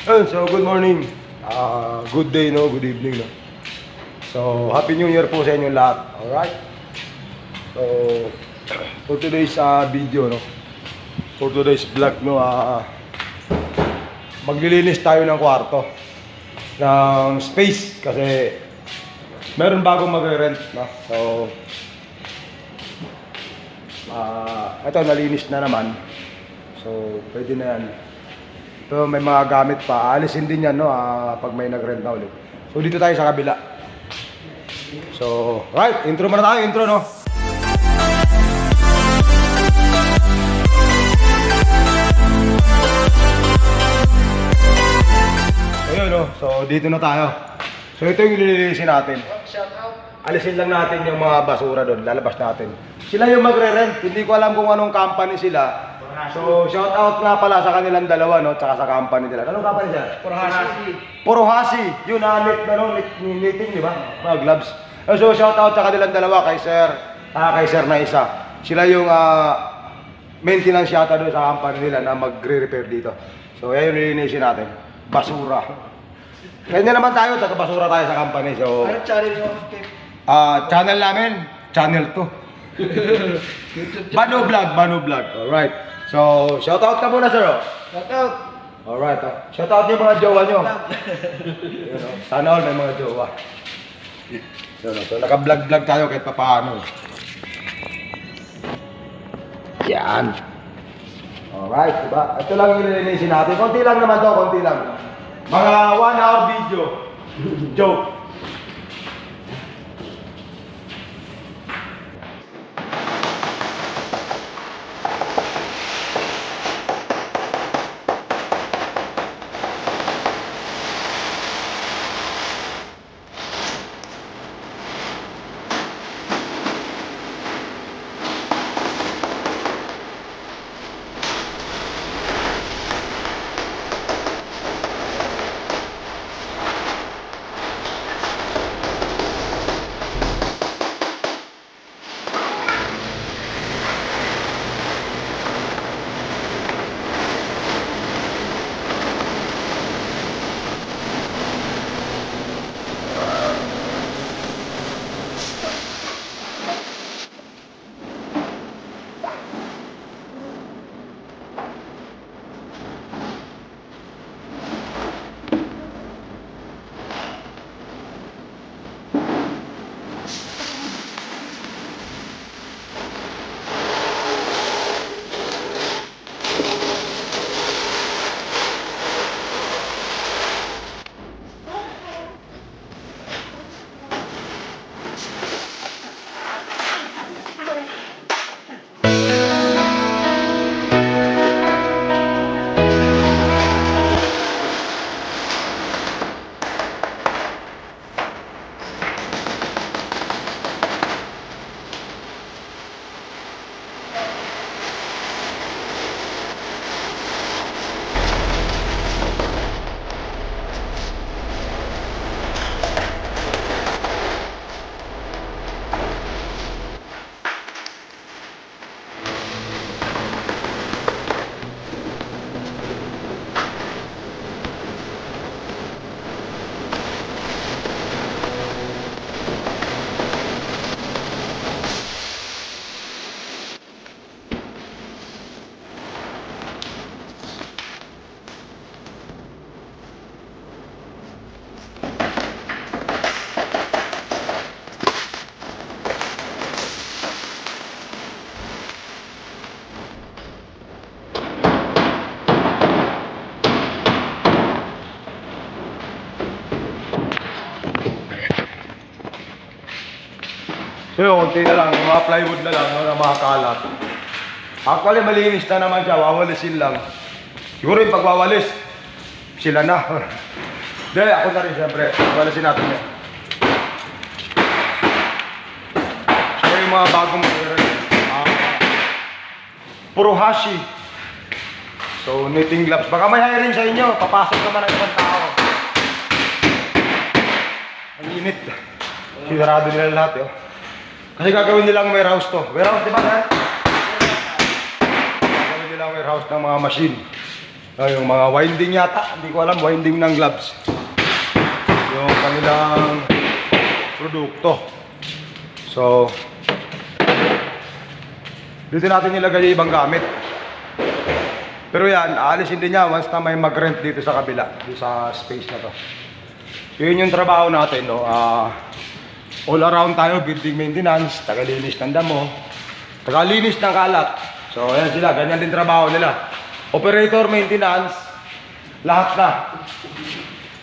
So good morning, good day, no, good evening, no. So happy New Year po sa inyo lahat. Alright. So for today's video, no, for today's vlog, no, maglilinis tayo ng kwarto, ng space, kasi meron bagong magre-rent, no. So ito, nalinis na naman. So pwede na yan. Ito, may mga gamit pa. Alisin din yan, no, pag may nag-rent na ulit. So, dito tayo sa kabila. So, right. Intro muna tayo. Intro, no? Ayun, no? So, dito na tayo. So, ito yung ililinisin natin. Alisin lang natin yung mga basura doon. Lalabas natin. Sila yung magre-rent. Hindi ko alam kung anong company sila. So, shout out nga pala sa kanilang dalawa, no, tsaka sa company nila. Anong company sila? Porohasi. Yun, knitting, di ba? Mga gloves. So, shout out sa kanilang dalawa, kay sir na isa. Sila yung maintenance yata doon sa company nila na magre-repair dito. So, yan yung lilinisin natin. Basura. Kanya naman tayo, taga basura tayo sa company. So, Anong channel nyo? channel namin, channel 2. Bano Vlog. Alright. So, shout out ka muna, sir. Shout out! Alright. Shout out yung mga jowa nyo. Sana all may mga jowa. So naka-vlog tayo kahit papaano. Yan. Alright, diba? Ito lang yung nilinisin natin. Konti lang naman to, konti lang. Mga 1 hour video. Joke. So yun, konti na lang, yung mga plywood na lang, na mga kalat. Actually, malinis na naman siya, wawalisin lang. Siguro yung pagwawalis, sila na. Dahil ako na rin siyempre, wawalisin natin yan. So yung mga bagong material, Porohasi. So knitting gloves, baka may hiring sa inyo, papasok naman ang ibang tao. Ang init. Sinarado nila lahat, yun. Kasi gagawin nilang warehouse to. Warehouse, di ba, sir? Gagawin nilang warehouse ng mga machine. Yung mga winding yata, hindi ko alam, winding ng gloves. Yung kanilang produkto. So, dito natin nilagay yung ibang gamit. Pero yan, aalisin din niya once na may mag-rent dito sa kabila, dito sa space na to. Yun yung trabaho natin, no? All around tayo, building maintenance, tagalinis ng damo, tagalinis ng kalat. So, ayan sila, ganyan din trabaho nila. Operator, maintenance, lahat na.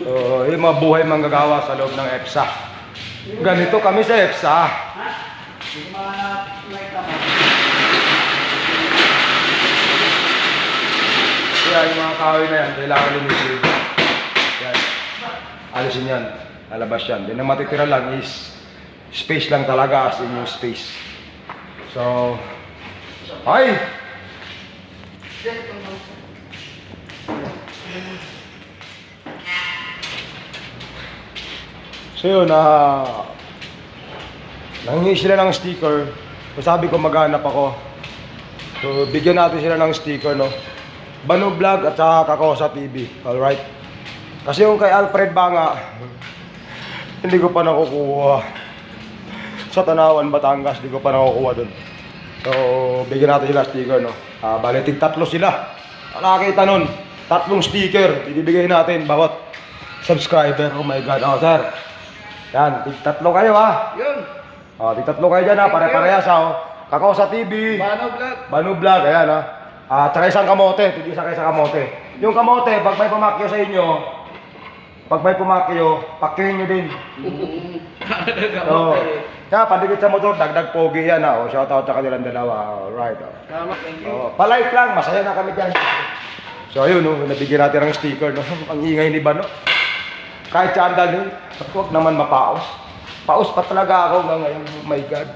So, yung mga buhay manggagawa sa loob ng EPSA. Ganito kami sa EPSA. Kaya yung mga kahoy na yan, kailangan linisin. Yan. Alisin yan. Lalabas yan. Then ang matitira lang is space lang talaga, as in yung space. So, ay! So yun, nanghingi sila ng sticker. So sabi ko maghanap ako. So bigyan natin sila ng sticker, no? Banu Vlog at saka Kakosa TV. Alright? Kasi yung kay Alfred Banga, hindi ko pa nakukuha. Sa Tanawan, Batangas, hindi ko pa nakukuha dun. So bigyan natin sila sticker, no? Bali, tig-tatlo sila. Nakakita nun, 3 sticker. Ibibigay natin bawat subscriber. Oh my God, sir. Yan, tig-3 kayo, ha? Yun. Tig-3 kayo dyan, ha? Pare-parehas, ha? Kakosa TV. Banu Vlog. Banu Vlog, ayan, ha? Tsaka isang kamote, tig-isa kayo sa kamote. Yung kamote, pag may pumakyo sa inyo, pakyoin nyo din. So, kaya pandikit sa motor, dagdag pogi yan, ha? Shoutout sa kanilang dalawa. Alright, Tama, thank you. palike lang, masaya na kami dyan. So, ayun, no? Nabigyan natin ng sticker, no? Ang ingay ni Bano. Kahit sandal din, huwag naman mapaos. Paos pa talaga ako hanggang ngayon. Oh my God.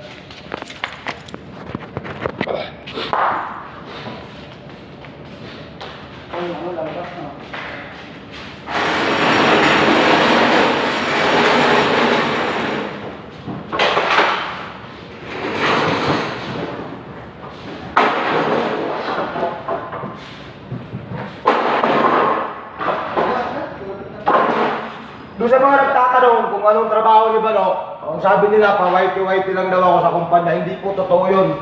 Doon sa mga nagtatanong kung anong trabaho ni Bano, ang sabi nila pa whitey-whitey lang daw ako sa kumpanya, hindi po totoo yun.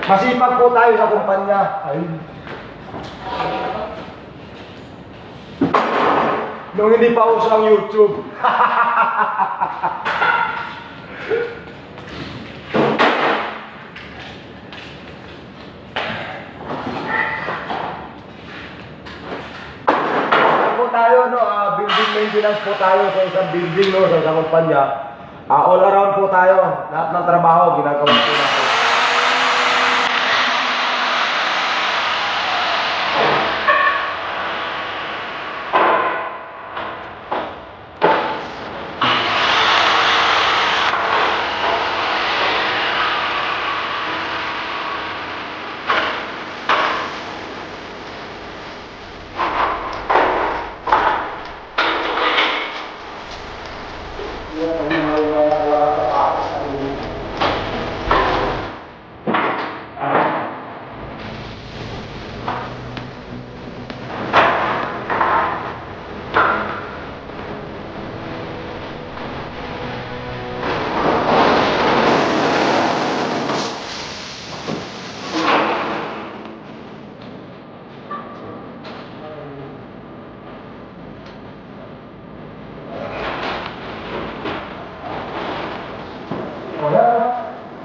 Masipag po tayo sa kumpanya. Ayun. Nung hindi pa uso ang YouTube. Tayo, no, building maintenance po tayo sa isang building, no, sa isang kumpanya. All around po tayo. Lahat ng trabaho ginagawa po natin.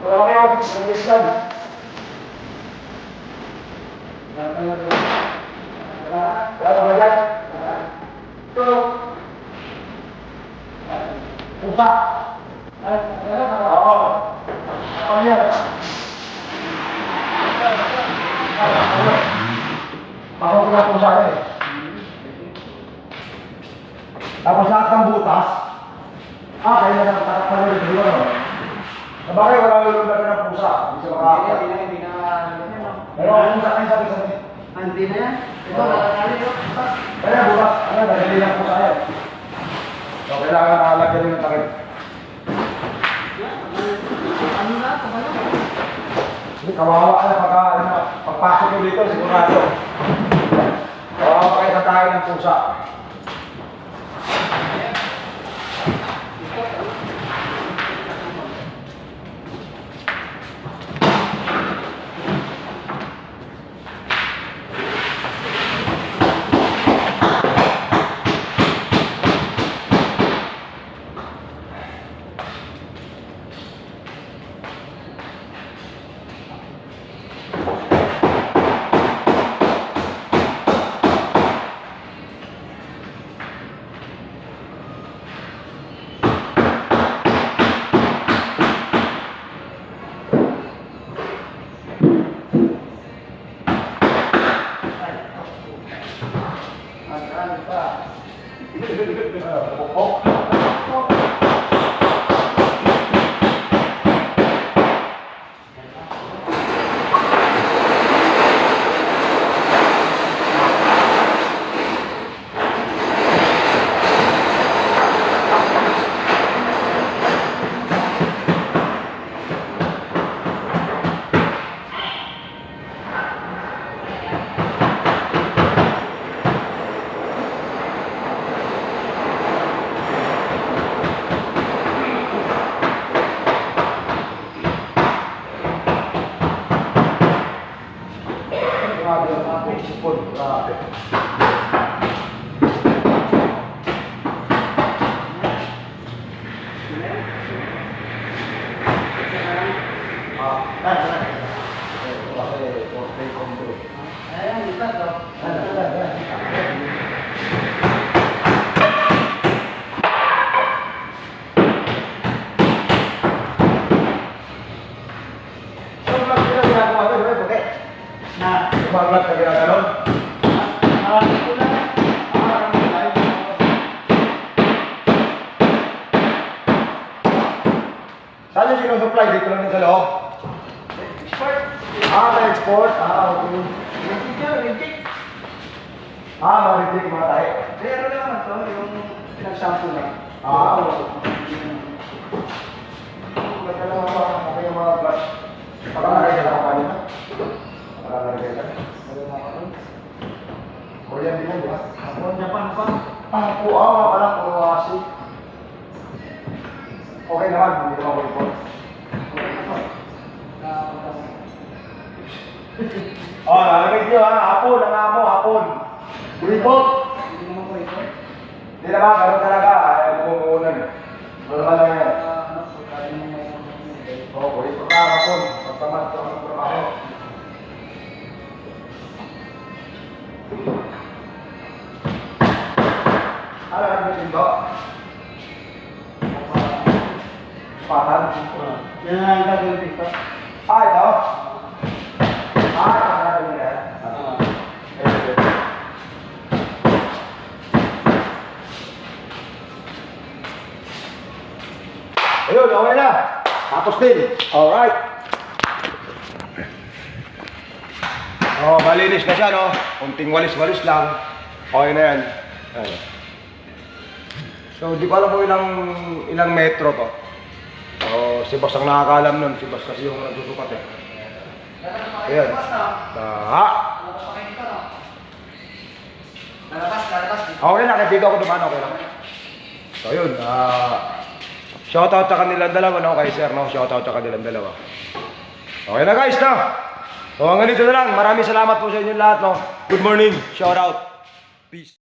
Wala kayo office, nag-miss lang. Wala ba yan? Ito. Pusa. Oo. Ano yan? Ako na pusa eh. Tapos lahat ng butas. Kaya na nakatakap pa rin dito, no? Bakit wala lulong na ng pusa? Hindi siya makakakita. Pero ang pusa kayo sabi-sabi. Hindi na yan. Ito, nakakali yun. Kaya bukas, nagdali lang pusa yan. So, kailangan nakalagyan rin ng takip. Ano na? Kapalo? Hindi kawawa ka na pagpasok nyo dito, sigurado. Kawawa kayo sa tayo ng pusa. Grabe ang aking sipon, grabe. Maglat ka ginaganon? Saan yung sinusupply? Dito lang din sa loob? Export. Na-export? Okay. Ma-reject mga tayo. Pero naman to, yung pinagsampo lang. Magkala mo ba yung mga brush? Pagkakalagay ka lang ako kanina? Pagkakalagay ka? Korean din yan, di ba? Japan pa. Nga pala, puro asi. Okay naman, hindi naman ko report. Nalagay nyo ha, hapon, ang amo, hapon. Report! Hindi naman po ito. Hindi naman, gano'n talaga, ayaw bumuunan. Normal lang yan. Oo, report ka hapon. Pagtamat ko ang trabaho. Ano ang ito? Patan? Yan ang gagawin dito. Ito? Patan nyo yan. Ayun, okay na. Tapos din. Alright. Malinis na siya, no? Kunting walis-walis lang. Okay na yan. Ayan. So, di ko alam kung ilang metro to. Si Boss ang nakakalam nun. Si Boss kasi yung nagsusukat eh. Ayan. Okay lang, dito ako dumaan, okay lang. So, yun. Shoutout sa kanilang dalawa, no? Kay Sir, no? Shoutout sa kanilang dalawa. Okay na guys, no? So, hanggang dito na lang. Maraming salamat po sa inyo lahat, no? Good morning. Shoutout. Peace.